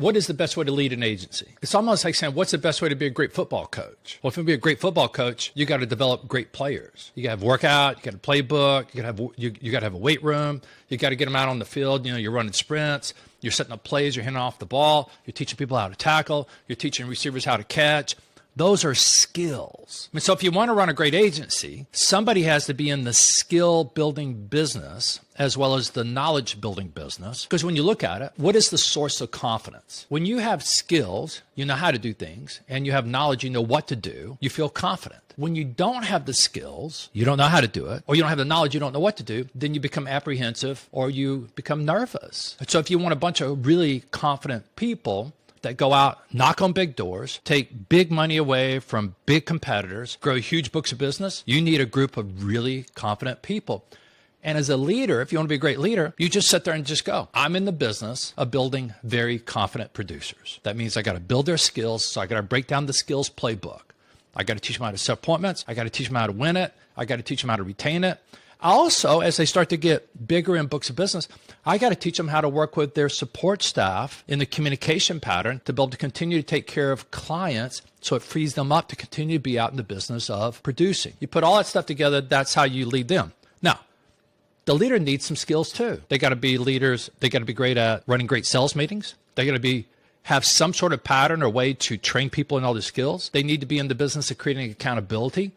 what is the best way to lead an agency? It's almost like saying, what's the best way to be a great football coach? Well, if you want to be a great football coach, you got to develop great players. You got to have workout, you got a playbook, you got to have a weight room, you got to get them out on the field. You know, you're running sprints, you're setting up plays, you're handing off the ball, you're teaching people how to tackle, you're teaching receivers how to catch. Those are skills. I mean, so if you want to run a great agency, somebody has to be in the skill building business as well as the knowledge building business. Because when you look at it, what is the source of confidence? When you have skills, you know how to do things, and you have knowledge, you know what to do, you feel confident. When you don't have the skills, you don't know how to do it, or you don't have the knowledge, you don't know what to do, then you become apprehensive or you become nervous. And so if you want a bunch of really confident people that go out, knock on big doors, take big money away from big competitors, grow huge books of business, you need a group of really confident people. And as a leader, if you want to be a great leader, you just sit there and just go. I'm in the business of building very confident producers. That means I got to build their skills, so I got to break down the skills playbook. I got to teach them how to set appointments. I got to teach them how to win it. I got to teach them how to retain it. Also, as they start to get bigger in books of business, I got to teach them how to work with their support staff in the communication pattern to be able to continue to take care of clients, so it frees them up to continue to be out in the business of producing. You put all that stuff together, that's how you lead them. Now, the leader needs some skills too. They got to be leaders. They got to be great at running great sales meetings. They got to have some sort of pattern or way to train people in all the skills. They need to be in the business of creating accountability.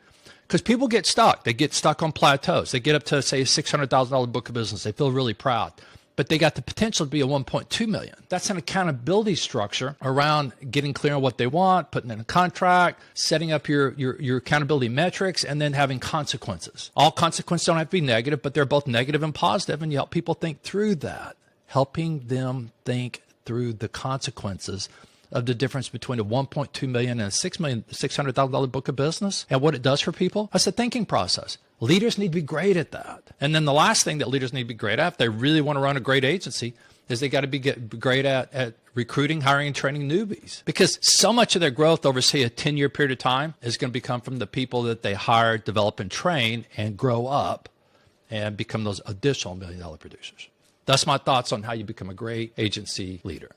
Because people get stuck. They get stuck on plateaus. They get up to, say, a $600,000 book of business. They feel really proud. But they got the potential to be a $1.2 million. That's an accountability structure around getting clear on what they want, putting in a contract, setting up your accountability metrics, and then having consequences. All consequences don't have to be negative, but they're both negative and positive, and you help people think through that. Helping them think through the consequences of the difference between a $1.2 million and a $600,000 book of business and what it does for people. That's a thinking process. Leaders need to be great at that. And then the last thing that leaders need to be great at, if they really want to run a great agency, is they got to be great at recruiting, hiring, and training newbies. Because so much of their growth over, say, a 10-year period of time is going to become from the people that they hire, develop, and train and grow up and become those additional $1 million producers. That's my thoughts on how you become a great agency leader.